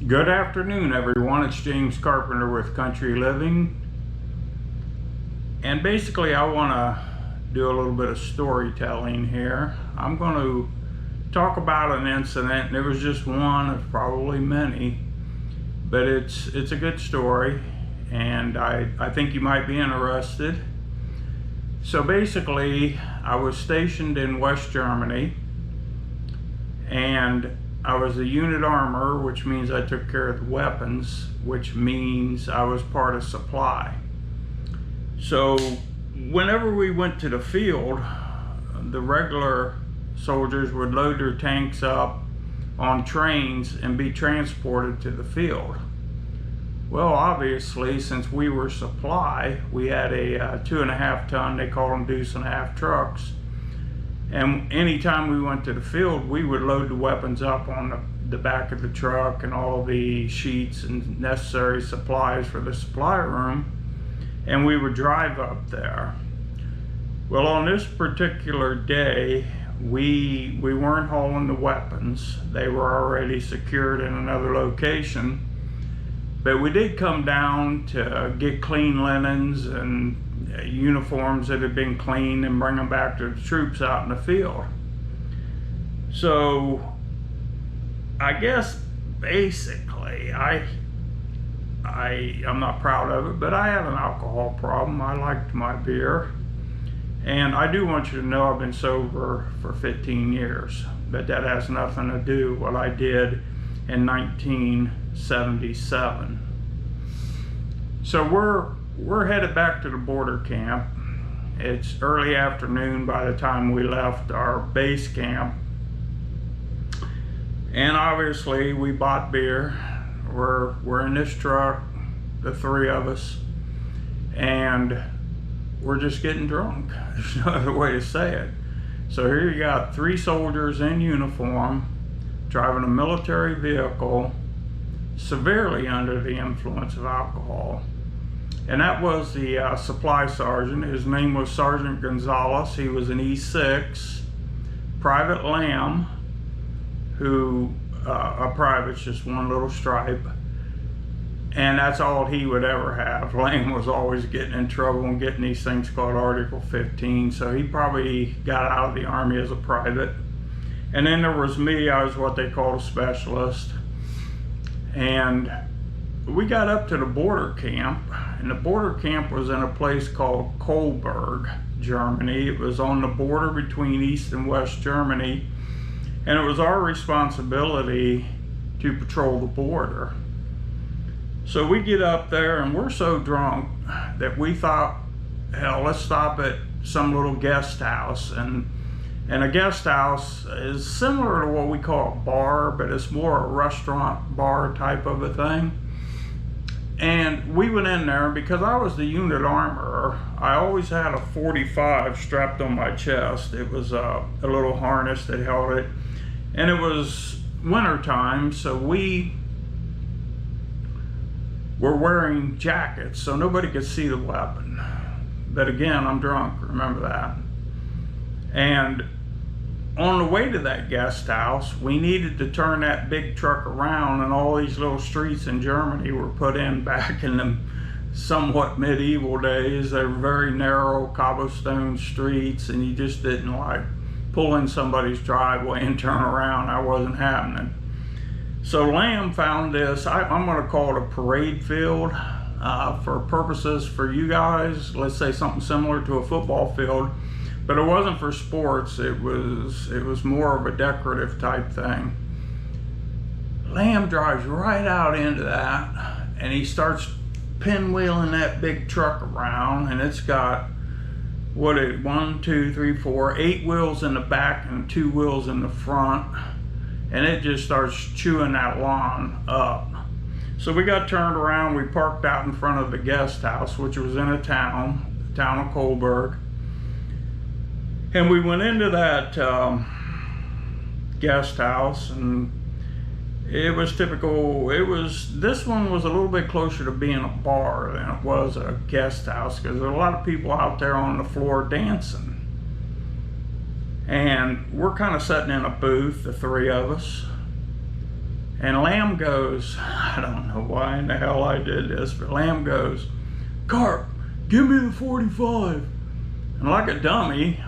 Good afternoon, everyone. It's James Carpenter with Country Living. And basically, I want to do a little bit of storytelling here. I'm going to talk about an incident, and it was just one of probably many, but it's a good story, and I think you might be interested. So basically, I was stationed in West Germany, and I was a unit armorer, which means I took care of the weapons, which means I was part of supply. So whenever we went to the field, the regular soldiers would load their tanks up on trains and be transported to the field. Well, obviously, since we were supply, we had a 2.5 ton, they call them deuce and a half trucks. And anytime we went to the field, we would load the weapons up on the back of the truck and all the sheets and necessary supplies for the supply room, and we would drive up there. Well, on this particular day, we weren't hauling the weapons. They were already secured in another location. But we did come down to get clean linens and uniforms that had been cleaned and bring them back to the troops out in the field. So I guess basically I'm not proud of it, but I had an alcohol problem. I liked my beer, and I do want you to know I've been sober for 15 years, but that has nothing to do with what I did in 1977. So we're headed back to the border camp. It's early afternoon by the time we left our base camp. And obviously we bought beer. We're in this truck, the three of us, and we're just getting drunk. There's no other way to say it. So here you got 3 soldiers in uniform driving a military vehicle, severely under the influence of alcohol. And that was the supply sergeant. His name was Sergeant Gonzalez. He was an E6, Private Lamb, who, a private's just one little stripe. And that's all he would ever have. Lamb was always getting in trouble and getting these things called Article 15. So he probably got out of the Army as a private. And then there was me. I was what they called a specialist. And we got up to the border camp, and the border camp was in a place called Coburg, Germany. It was on the border between East and West Germany, and it was our responsibility to patrol the border. So we get up there, and we're so drunk that we thought, hell, let's stop at some little guest house. And a guest house is similar to what we call a bar, but it's more a restaurant bar type of a thing. And we went in there, because I was the unit armorer, I always had a 45 strapped on my chest. It was a little harness that held it. And it was winter time, so we were wearing jackets so nobody could see the weapon. But again, I'm drunk, remember that. And on the way to that guest house, we needed to turn that big truck around, and all these little streets in Germany were put in back in the somewhat medieval days. They were very narrow cobblestone streets, and you just didn't like pull in somebody's driveway and turn around. That wasn't happening. So Lamb found this, I'm going to call it a parade field for purposes for you guys. Let's say something similar to a football field. But it wasn't for sports, it was more of a decorative type thing. Lamb drives right out into that, and he starts pinwheeling that big truck around, and it's got, 8 wheels in the back and 2 wheels in the front, and it just starts chewing that lawn up. So we got turned around, we parked out in front of the guest house, which was in the town of Coburg. And we went into that guest house, and it was typical. This one was a little bit closer to being a bar than it was a guest house, because there were a lot of people out there on the floor dancing. And we're kind of sitting in a booth, the 3 of us. And Lamb goes, I don't know why in the hell I did this, but Lamb goes, Carp, give me the 45. And like a dummy,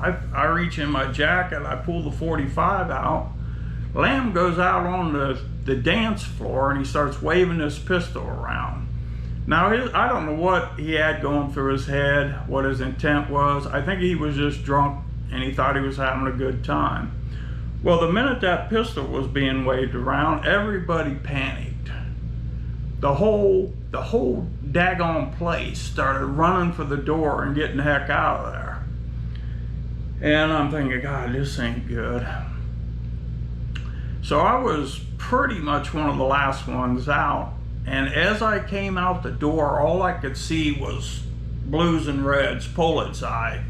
I reach in my jacket, I pull the 45 out. Lamb goes out on the dance floor and he starts waving his pistol around. Now, I don't know what he had going through his head, what his intent was. I think he was just drunk and he thought he was having a good time. Well, the minute that pistol was being waved around, everybody panicked. The whole daggone place started running for the door and getting the heck out of there. And I'm thinking, God, this ain't good. So I was pretty much one of the last ones out. And as I came out the door, all I could see was blues and reds pull inside.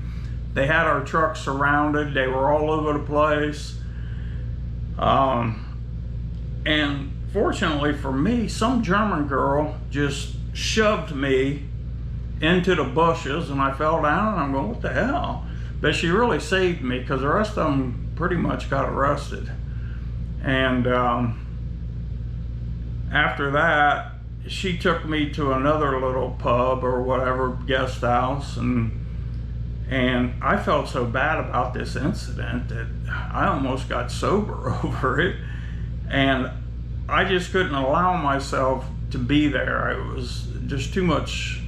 They had our truck surrounded. They were all over the place. And fortunately for me, some German girl just shoved me into the bushes and I fell down and I'm going, what the hell? But she really saved me because the rest of them pretty much got arrested. And after that, she took me to another little pub or whatever, guest house, and I felt so bad about this incident that I almost got sober over it, and I just couldn't allow myself to be there. It was just too much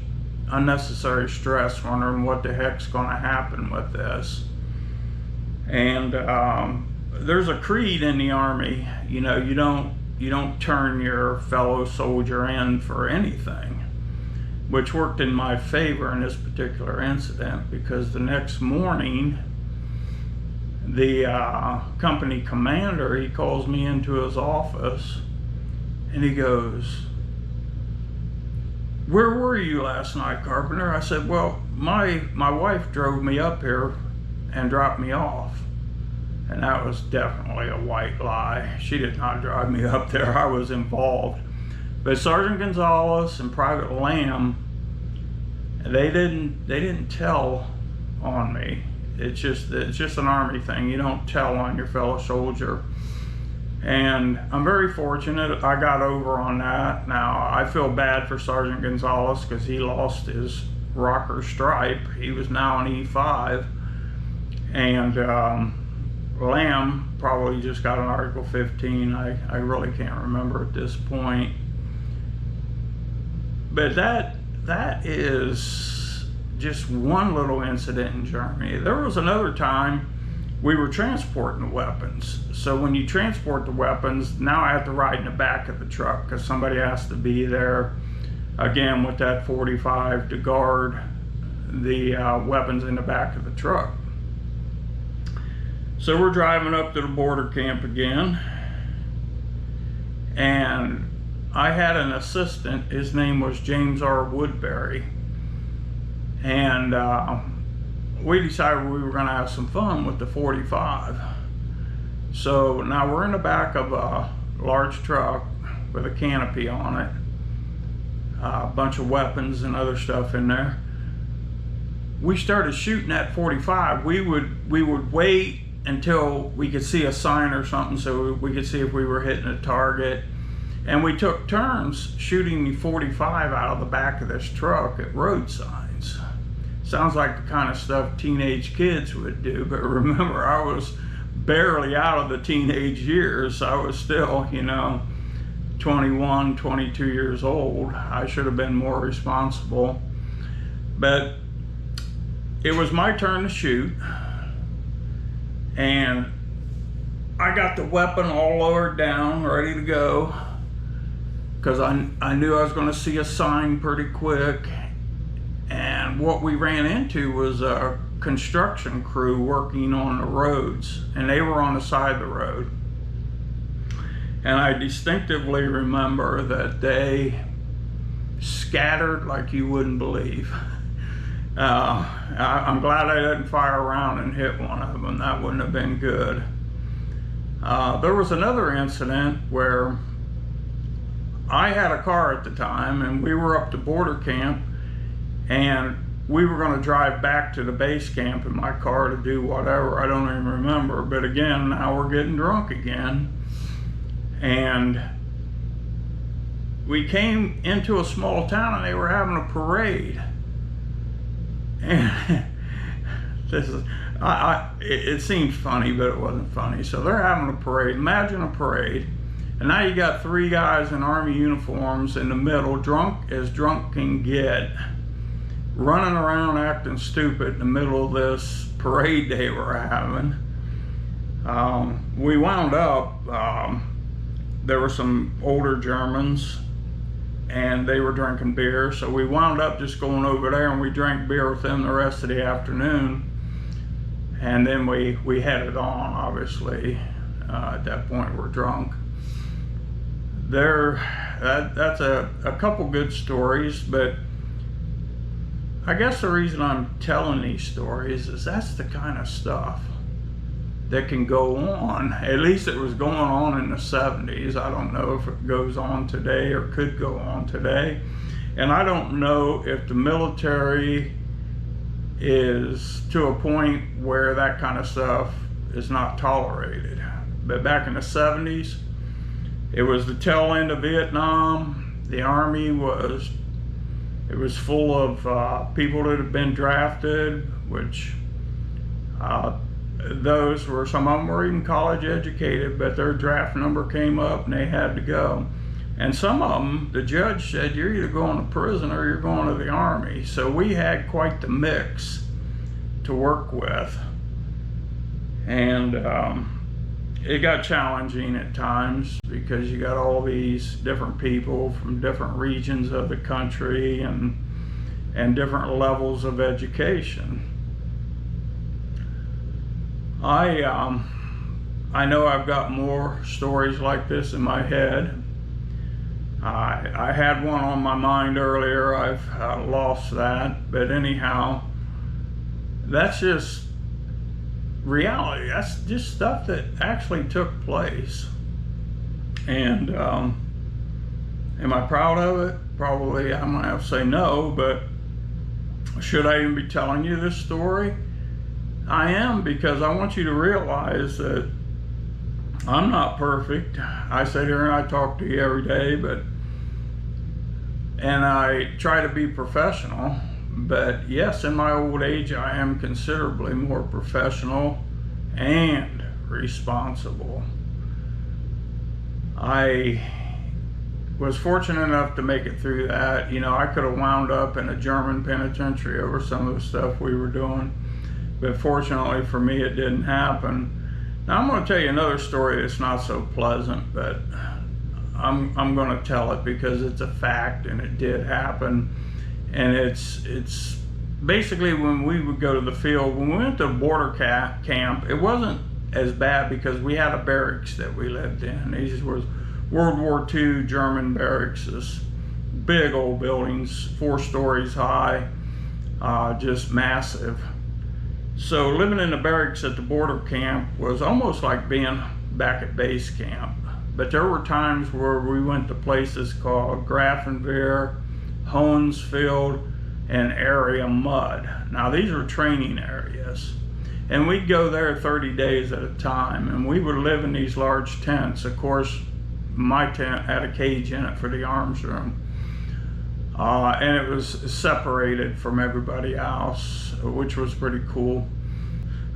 unnecessary stress, wondering what the heck's going to happen with this. And there's a creed in the Army, you know, you don't turn your fellow soldier in for anything, which worked in my favor in this particular incident, because the next morning the company commander, he calls me into his office and he goes, where were you last night, Carpenter? I said, well, my wife drove me up here and dropped me off. And that was definitely a white lie. She did not drive me up there. I was involved. But Sergeant Gonzalez and Private Lamb, they didn't tell on me. It's just an Army thing. You don't tell on your fellow soldier. And I'm very fortunate I got over on that. Now, I feel bad for Sergeant Gonzalez because he lost his rocker stripe. He was now an E5. And Lamb probably just got an Article 15. I really can't remember at this point. But that is just one little incident in Germany. There was another time we were transporting the weapons. So when you transport the weapons, now I have to ride in the back of the truck because somebody has to be there, again, with that 45 to guard the weapons in the back of the truck. So we're driving up to the border camp again, and I had an assistant. His name was James R. Woodbury, and we decided we were going to have some fun with the 45. So now we're in the back of a large truck with a canopy on it, a bunch of weapons and other stuff in there. We started shooting at 45. We would wait until we could see a sign or something so we could see if we were hitting a target. And we took turns shooting the 45 out of the back of this truck at road signs. Sounds like the kind of stuff teenage kids would do, but remember, I was barely out of the teenage years. I was still, 21, 22 years old. I should have been more responsible. But it was my turn to shoot. And I got the weapon all lowered down, ready to go, because I knew I was going to see a sign pretty quick. And what we ran into was a construction crew working on the roads, and they were on the side of the road. And I distinctively remember that they scattered like you wouldn't believe. I'm glad I didn't fire around and hit one of them. That wouldn't have been good. There was another incident where I had a car at the time, and we were up to border camp, and we were going to drive back to the base camp in my car to do whatever. I don't even remember. But again, now we're getting drunk again. And we came into a small town and they were having a parade. And this is, it seems funny, but it wasn't funny. So they're having a parade. Imagine a parade. And now you got 3 guys in Army uniforms in the middle, drunk as drunk can get, running around acting stupid in the middle of this parade they were having. We wound up, there were some older Germans and they were drinking beer, so we wound up just going over there and we drank beer with them the rest of the afternoon. And then we headed on, obviously. At that point we're drunk. That's a couple good stories, but I guess the reason I'm telling these stories is that's the kind of stuff that can go on. At least it was going on in the 70s. I don't know if it goes on today or could go on today. And I don't know if the military is to a point where that kind of stuff is not tolerated. But back in the 70s, it was the tail end of Vietnam. The Army was full of people that had been drafted, which those were, some of them were even college educated, but their draft number came up and they had to go. And some of them, the judge said, you're either going to prison or you're going to the Army. So we had quite the mix to work with. And it got challenging at times because you got all these different people from different regions of the country and different levels of education. I know I've got more stories like this in my head. I had one on my mind earlier. I've lost that, but anyhow, that's just reality. That's just stuff that actually took place. And am I proud of it? Probably I'm gonna have to say no, but should I even be telling you this story? I am, because I want you to realize that I'm not perfect. I sit here and I talk to you every day, and I try to be professional. But yes, in my old age, I am considerably more professional and responsible. I was fortunate enough to make it through that. You know, I could have wound up in a German penitentiary over some of the stuff we were doing, but fortunately for me, it didn't happen. Now I'm going to tell you another story that's not so pleasant, but I'm going to tell it because it's a fact and it did happen. And it's basically when we would go to the field, when we went to border camp, it wasn't as bad because we had a barracks that we lived in. These were World War II German barracks, big old buildings, 4 stories high, just massive. So living in the barracks at the border camp was almost like being back at base camp. But there were times where we went to places called Grafenwehr, Honesfield, and Area Mud. Now these are training areas. And we'd go there 30 days at a time, and we would live in these large tents. Of course, my tent had a cage in it for the arms room. And it was separated from everybody else, which was pretty cool.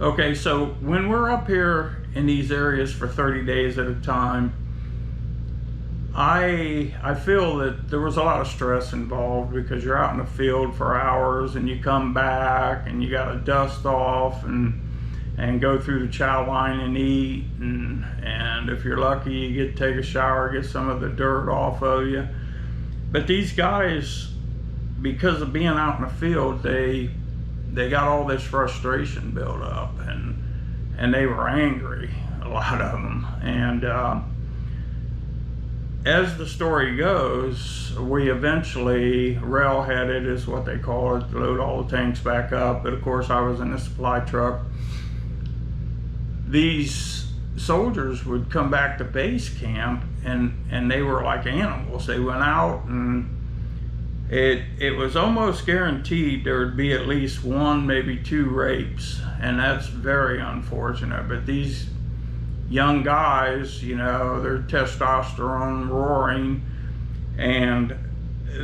Okay, so when we're up here in these areas for 30 days at a time, I feel that there was a lot of stress involved because you're out in the field for hours and you come back and you got to dust off and go through the chow line and eat, and if you're lucky you get to take a shower, get some of the dirt off of you. But these guys, because of being out in the field, they got all this frustration built up, and they were angry, a lot of them. And as the story goes, we eventually railheaded, is what they call it, to load all the tanks back up. But of course I was in a supply truck. These soldiers would come back to base camp and they were like animals. They went out, and it was almost guaranteed there would be at least 1, maybe 2 rapes, and that's very unfortunate. But these young guys, you know, their testosterone roaring, and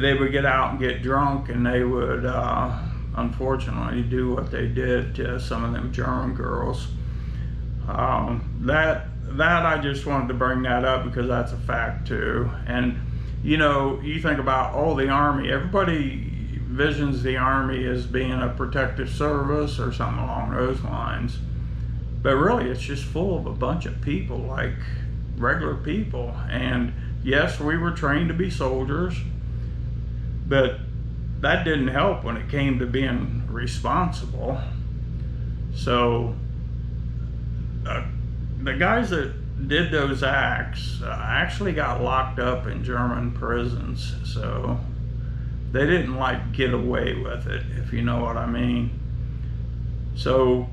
they would get out and get drunk, and they would unfortunately do what they did to some of them German girls. That I just wanted to bring that up because that's a fact too. And you know, you think about, oh, the Army, everybody visions the Army as being a protective service or something along those lines, but really it's just full of a bunch of people, like regular people. And yes, we were trained to be soldiers, but that didn't help when it came to being responsible. So the guys that did those acts actually got locked up in German prisons, so they didn't like get away with it, if you know what I mean. So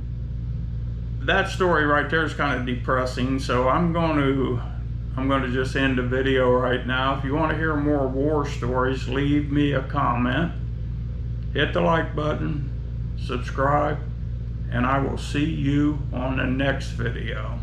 that story right there is kind of depressing, so I'm going to just end the video right now. If you want to hear more war stories, leave me a comment, hit the like button, subscribe, and I will see you on the next video.